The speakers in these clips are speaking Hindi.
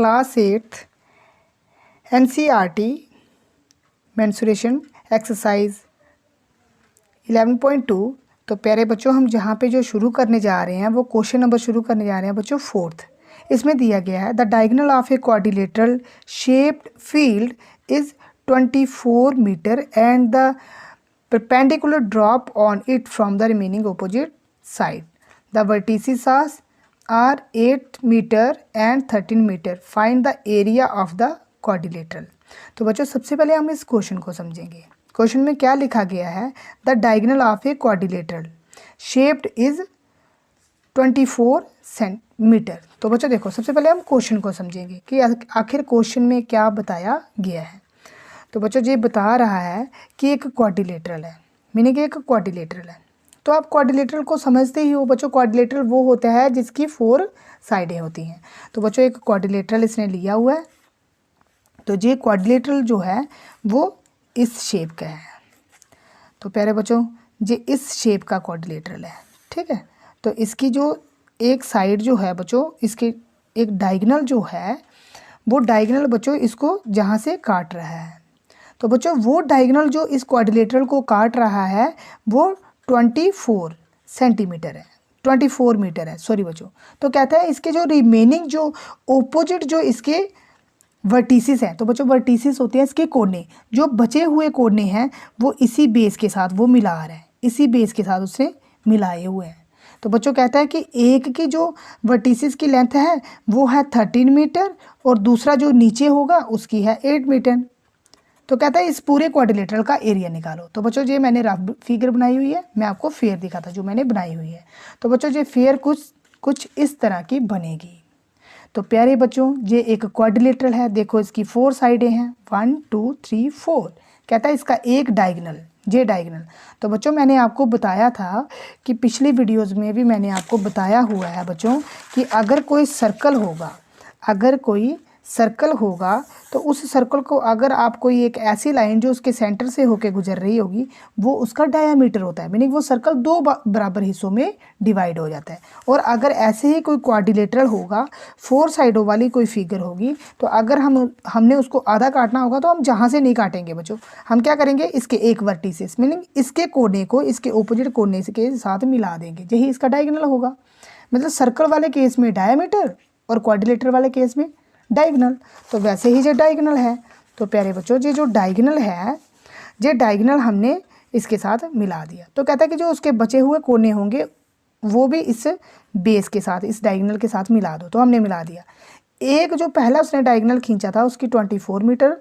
Class 8th NCERT menstruation exercise 11.2। तो प्यारे बच्चों, हम जहाँ पे जो शुरू करने जा रहे हैं वो क्वेश्चन नंबर शुरू करने जा रहे हैं बच्चों 4th। इसमें दिया गया है the diagonal of a quadrilateral shaped field is 24 metre and the perpendicular drop on it from the remaining opposite side. The vertices are 8 meter and 13 meter. Find the area of the quadrilateral. तो बच्चों सबसे पहले हम इस क्वेश्चन को समझेंगे। क्वेश्चन में क्या लिखा गया है? The diagonal of a quadrilateral shaped is 24 centimetre. तो बच्चों देखो, सबसे पहले हम क्वेश्चन को समझेंगे कि आखिर क्वेश्चन में क्या बताया गया है। तो बच्चों ये बता रहा है कि एक क्वाड्रिलेटरल है, मीनिंग एक क्वाड्रिलेटरल है। तो आप क्वाड्रिलेटरल को समझते ही हो बच्चों, क्वाड्रिलेटरल वो होता है जिसकी 4 साइडें होती हैं। तो बच्चों एक क्वाड्रिलेटरल इसने लिया हुआ है। तो ये क्वाड्रिलेटरल जो है वो इस शेप का है। तो प्यारे बच्चों, ये इस शेप का क्वाड्रिलेटरल है, ठीक है। तो इसकी जो एक साइड जो है बच्चों, इसकी एक डायगोनल जो है वो डायगोनल बच्चों इसको जहाँ से काट रहा है। तो बच्चों वो डायगोनल जो इस क्वाड्रिलेटरल को काट रहा है वो 24 सेंटीमीटर है, 24 मीटर है, सॉरी बच्चों। तो कहता है इसके जो रिमेनिंग जो ओपोजिट जो इसके वर्टिसेस हैं, तो बच्चों वर्टिसेस होते हैं इसके कोने, जो बचे हुए कोने हैं वो इसी बेस के साथ वो मिला रहा है, इसी बेस के साथ उससे मिलाए हुए हैं। तो बच्चों कहता है कि एक की जो वर्टिसेस की लेंथ है वो है 13 मीटर और दूसरा जो नीचे होगा उसकी है 8 मीटर। तो कहता है इस पूरे क्वाड्रिलेटरल का एरिया निकालो। तो बच्चों ये मैंने रफ फिगर बनाई हुई है, मैं आपको फेयर दिखा था जो मैंने बनाई हुई है। तो बच्चों ये फेयर कुछ इस तरह की बनेगी। तो प्यारे बच्चों ये एक क्वाड्रिलेटरल है, देखो इसकी 4 साइडें हैं, 1 2 3 4। कहता है इसका एक डायगोनल, ये डायगोनल। तो बच्चों मैंने आपको बताया था कि पिछली वीडियोज़ में भी मैंने आपको बताया हुआ है बच्चों कि अगर कोई सर्कल होगा, अगर कोई सर्कल होगा तो उस सर्कल को अगर आप कोई एक ऐसी लाइन जो उसके सेंटर से होके गुजर रही होगी वो उसका डायामीटर होता है, मीनिंग वो सर्कल 2 बराबर हिस्सों में डिवाइड हो जाता है। और अगर ऐसे ही कोई क्वाड्रिलेटरल होगा, 4 साइडों वाली कोई फिगर होगी, तो अगर हमने उसको आधा काटना होगा तो हम जहाँ से नहीं काटेंगे बच्चों, हम क्या करेंगे इसके एक वर्टिसेस मीनिंग इसके कोने को इसके ओपोजिट कोने के साथ मिला देंगे, यही इसका डायगोनल होगा। मतलब सर्कल वाले केस में डायामीटर और क्वाड्रिलेटरल वाले केस में डायगोनल। तो वैसे ही जो डायगोनल है, तो प्यारे बच्चों ये जो डायगोनल है, ये डायगोनल हमने इसके साथ मिला दिया। तो कहता है कि जो उसके बचे हुए कोने होंगे वो भी इस बेस के साथ, इस डायगोनल के साथ मिला दो। तो हमने मिला दिया। एक जो पहला उसने डायगोनल खींचा था उसकी 24 मीटर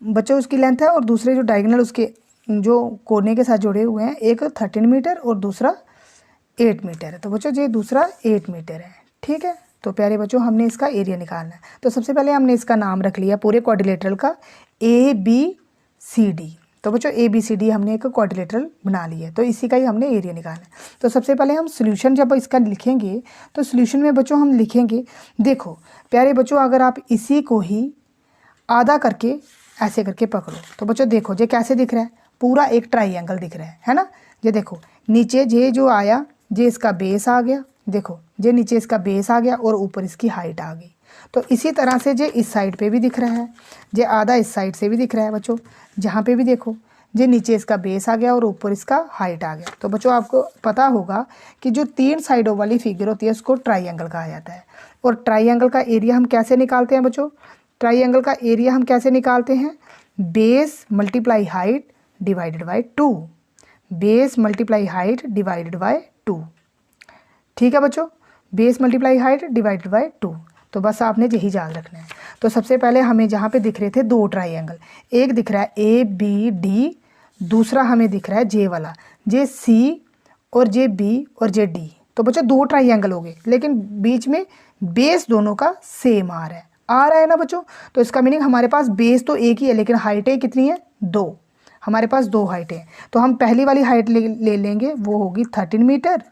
बच्चों उसकी लेंथ है, और दूसरे जो डायगोनल उसके जो कोने के साथ जुड़े हुए हैं, एक 13 मीटर और दूसरा 8 मीटर है। तो बच्चों ये दूसरा 8 मीटर है, ठीक है। तो प्यारे बच्चों हमने इसका एरिया निकालना है। तो सबसे पहले हमने इसका नाम रख लिया पूरे क्वाड्रिलेटरल का ABCD। तो बच्चों ABCD हमने एक क्वाड्रिलेटरल बना लिया है, तो इसी का ही हमने एरिया निकालना है। तो सबसे पहले हम सोल्यूशन जब इसका लिखेंगे तो सोल्यूशन में बच्चों हम लिखेंगे, देखो प्यारे बच्चों अगर आप इसी को ही आधा करके ऐसे करके पकड़ो तो बच्चों देखो ये कैसे दिख रहा है, पूरा एक ट्राइंगल दिख रहा है ना। ये देखो नीचे ये जो आया ये इसका बेस आ गया, देखो ये नीचे इसका बेस आ गया और ऊपर इसकी हाइट आ गई। तो इसी तरह से ये इस साइड पे भी दिख रहा है, ये आधा इस साइड से भी दिख रहा है बच्चों, जहाँ पे भी देखो ये नीचे इसका बेस आ गया और ऊपर इसका हाइट आ गया। तो बच्चों आपको पता होगा कि जो 3 साइडों वाली फिगर होती है उसको ट्राइंगल कहा जाता है। और ट्राइंगल का एरिया हम कैसे निकालते हैं बच्चों? ट्राइंगल का एरिया हम कैसे निकालते हैं? Base multiply height divided by 2, base multiply height divided by 2, ठीक है बच्चों, base multiply height divided by 2। तो बस आपने यही याद रखना है। तो सबसे पहले हमें जहाँ पे दिख रहे थे 2 ट्राइंगल, एक दिख रहा है ABD, दूसरा हमें दिख रहा है J वाला, JC और JB और JD। तो बच्चों 2 ट्राइंगल हो गए, लेकिन बीच में बेस दोनों का सेम आ रहा है ना बच्चों। तो इसका मीनिंग हमारे पास बेस तो एक ही है लेकिन हाइटें कितनी है? 2। हमारे पास 2 हाइटें हैं। तो हम पहली वाली हाइट ले लेंगे, वो होगी 13 मीटर,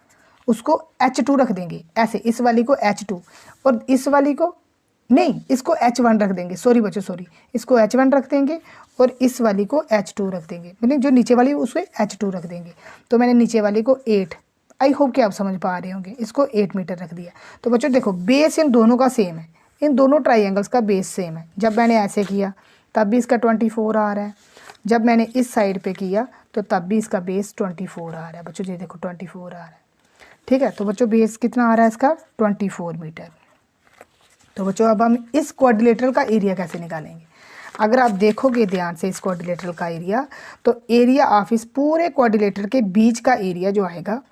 उसको H2 रख देंगे ऐसे, इस वाली को H2 और इस वाली को नहीं, इसको H1 रख देंगे, सॉरी बच्चों सॉरी, इसको H1 रख देंगे और इस वाली को H2 रख देंगे, मतलब जो नीचे वाली उसको H2 रख देंगे। तो मैंने नीचे वाली को 8 आई होप कि आप समझ पा रहे होंगे। इसको 8 मीटर रख दिया। तो बच्चों देखो बेस इन दोनों का सेम है, इन दोनों ट्राइंगल्स का बेस सेम है। जब मैंने ऐसे किया तब भी इसका 24 आ रहा है, जब मैंने इस साइड पे किया तो तब भी इसका बेस 24 आ रहा है। बच्चों ये देखो 24 आ रहा है, ठीक है। तो बच्चों बेस कितना आ रहा है इसका 24 मीटर। तो बच्चों अब हम इस क्वाड्रिलेटरल का एरिया कैसे निकालेंगे। अगर आप देखोगे ध्यान से इस क्वाड्रिलेटरल का एरिया, तो एरिया ऑफ इस पूरे क्वाड्रिलेटर के बीच का एरिया जो आएगा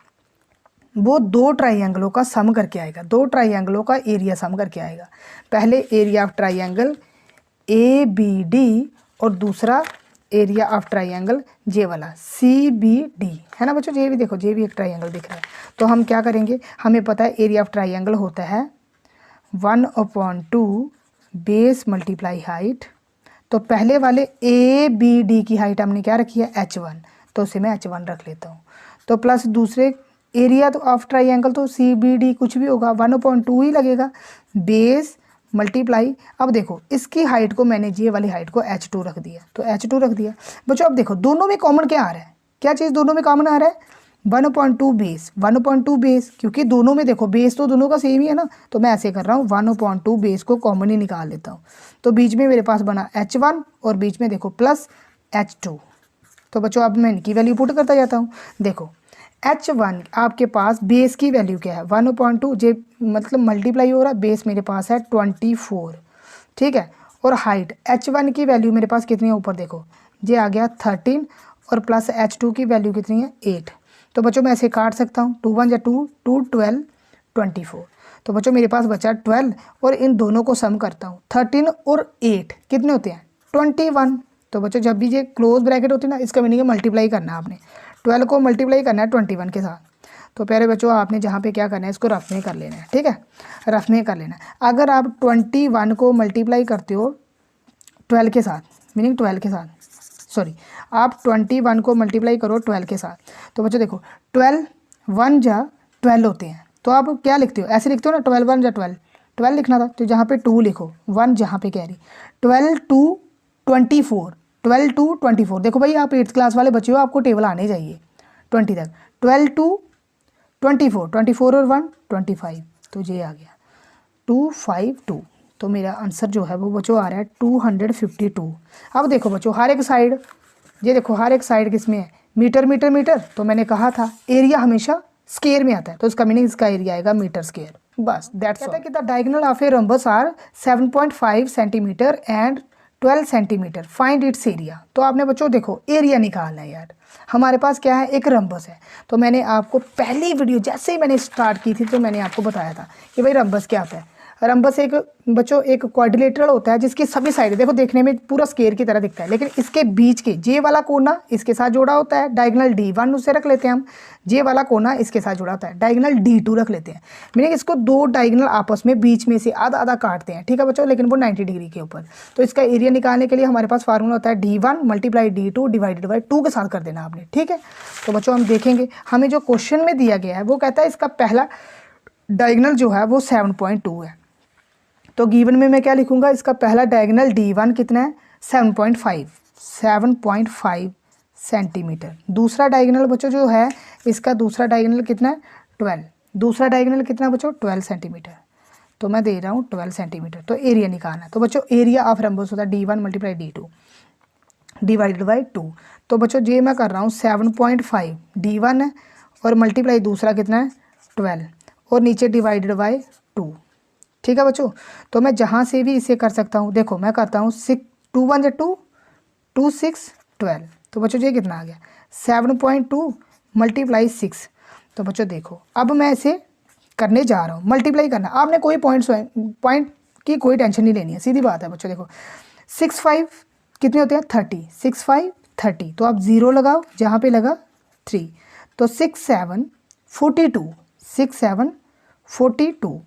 वो दो ट्राइंगलों का सम करके आएगा, दो ट्राइंगलों का एरिया सम करके आएगा। पहले एरिया ऑफ ट्राइंगल ABD और दूसरा एरिया ऑफ ट्राइंगल जे वाला CBD, है ना बच्चों। जे भी देखो, जे भी एक ट्राइंगल दिख रहा है। तो हम क्या करेंगे, हमें पता है एरिया ऑफ ट्राइंगल होता है 1/2 बेस मल्टीप्लाई हाइट। तो पहले वाले ABD की हाइट हमने क्या रखी है H1, तो उसे मैं H1 रख लेता हूँ। तो प्लस दूसरे एरिया तो ऑफ ट्राइंगल तो CBD कुछ भी होगा 1/2 ही लगेगा, बेस मल्टीप्लाई। अब देखो इसकी हाइट को मैंने ये वाली हाइट को H2 रख दिया, तो H2 रख दिया। बच्चों अब देखो दोनों में कॉमन क्या आ रहा है, क्या चीज़ दोनों में कॉमन आ रहा है 1/2 बेस, 1/2 बेस, क्योंकि दोनों में देखो बेस तो दोनों का सेम ही है ना। तो मैं ऐसे कर रहा हूँ 1/2 बेस को कॉमन ही निकाल लेता हूँ। तो बीच में मेरे पास बना H1 और बीच में देखो प्लस H2। तो बच्चों अब मैं इनकी वैल्यू पुट करता जाता हूँ। देखो H1 आपके पास बेस की वैल्यू क्या है 1/2, जे मतलब मल्टीप्लाई हो रहा है, बेस मेरे पास है 24, ठीक है। और हाइट H1 की वैल्यू मेरे पास कितनी है ऊपर देखो, ये आ गया 13 और प्लस H2 की वैल्यू कितनी है 8। तो बच्चों मैं ऐसे काट सकता हूँ 2 1 2, 2 12 24। तो बच्चों मेरे पास बचा 12 और इन दोनों को सम करता हूँ 13 और 8 कितने होते हैं 21। तो बच्चों जब भी ये क्लोज ब्रैकेट होती है ना, इसका मीनिंग है मल्टीप्लाई करना है आपने, 12 को मल्टीप्लाई करना है 21 के साथ। तो प्यारे बच्चों आपने जहाँ पे क्या करना है, इसको रफ में कर लेना है, ठीक है, रफ में कर लेना है। अगर आप 21 को मल्टीप्लाई करते हो 12 के साथ, मीनिंग 12 के साथ, सॉरी आप 21 को मल्टीप्लाई करो 12 के साथ, तो बच्चों देखो 12 1 जा 12 होते हैं। तो आप क्या लिखते हो, ऐसे लिखते हो ना 12 1 जा 12, 12 लिखना था तो जहाँ पे 2 लिखो, 1 जहाँ पे कैरी, 12 2 24, 12 2 24। देखो भाई आप 8th क्लास वाले बच्चे हो, आपको टेबल आने चाहिए 20 तक। 12 2 24, 24 और 1 25, तो ये आ गया 252। तो मेरा आंसर जो है वो बच्चों आ रहा है 252। अब देखो बच्चों हर एक साइड, ये देखो हर एक साइड किस में है मीटर मीटर मीटर। तो मैंने कहा था एरिया हमेशा स्क्वायर में आता है, तो इसका मीनिंग इसका एरिया आएगा मीटर स्क्वायर। बस दैट्स ऑल। कहता है कि the diagonal of a rhombus are 7.5 centimetre and 12 centimetre, find its area. तो आपने बच्चों देखो एरिया निकालना है यार। हमारे पास क्या है, एक रम्बस है। तो मैंने आपको पहली वीडियो जैसे ही मैंने स्टार्ट की थी तो मैंने आपको बताया था कि भाई रम्बस क्या होता है। रम्बस एक बच्चों एक क्वाड्रिलेटरल होता है जिसकी सभी साइड देखो देखने में पूरा स्क्वायर की तरह दिखता है, लेकिन इसके बीच के जे वाला कोना इसके साथ जुड़ा होता है, डायगोनल D1 उसे रख लेते हैं हम। जे वाला कोना इसके साथ जुड़ा होता है, डायगोनल D2 रख लेते हैं। मीनिंग इसको दो डायगोनल आपस में बीच में से आधा आधा काटते हैं, ठीक है बच्चों, लेकिन वो 90 डिग्री के ऊपर। तो इसका एरिया निकालने के लिए हमारे पास फार्मूला होता है D1 × D2 डिवाइडेड बाई 2 के साथ कर देना आपने, ठीक है। तो बच्चों हम देखेंगे हमें जो क्वेश्चन में दिया गया है वो कहता है इसका पहला डायगोनल जो है वो 7.2 है। तो गिवन में मैं क्या लिखूंगा, इसका पहला डायगोनल D1 कितना है 7.5 सेंटीमीटर। दूसरा डायगोनल बच्चों जो है इसका दूसरा डायगोनल कितना है 12, दूसरा डायगोनल कितना है बच्चों 12 सेंटीमीटर। तो मैं दे रहा हूँ 12 सेंटीमीटर। तो एरिया निकालना है। तो बच्चों एरिया ऑफ रम्बस होता है D1 × D2 डिवाइडेड बाई 2। तो बच्चों ये मैं कर रहा हूँ 7.5 D1 है और मल्टीप्लाई दूसरा कितना है 12 और नीचे डिवाइडेड बाई 2, ठीक है बच्चों। तो मैं जहाँ से भी इसे कर सकता हूँ, देखो मैं करता हूँ 6 2 1 2 2 6 12। तो बच्चों ये कितना आ गया 7.2 × 6। तो बच्चों देखो अब मैं इसे करने जा रहा हूँ, मल्टीप्लाई करना। आपने कोई पॉइंट की कोई टेंशन नहीं लेनी है, सीधी बात है बच्चों। देखो 6 5 कितने होते हैं 30, 6 5 30। तो आप 0 लगाओ जहाँ पे लगा 3, तो 6 7 42, 6 7 42,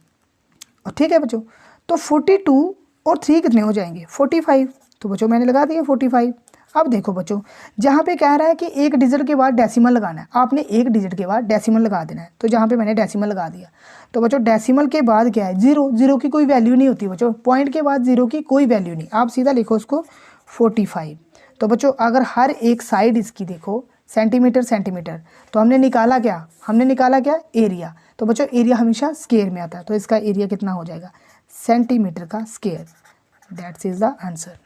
ठीक है बच्चों। तो 42 और 3 कितने हो जाएंगे 45। तो बच्चों मैंने लगा दिया 45। अब देखो बच्चों जहाँ पे कह रहा है कि एक डिजिट के बाद डेसिमल लगाना है, आपने एक डिजिट के बाद डेसिमल लगा देना है। तो जहाँ पे मैंने डेसिमल लगा दिया, तो बच्चों डेसिमल के बाद क्या है 0, 0 की कोई वैल्यू नहीं होती बच्चों, पॉइंट के बाद 0 की कोई वैल्यू नहीं, आप सीधा लिखो उसको 45। तो बच्चों अगर हर एक साइड इसकी देखो सेंटीमीटर सेंटीमीटर, तो हमने निकाला क्या एरिया। तो बच्चों एरिया हमेशा स्क्वायर में आता है, तो इसका एरिया कितना हो जाएगा सेंटीमीटर का square. That's is the answer.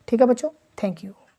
ठीक है बच्चों, थैंक यू।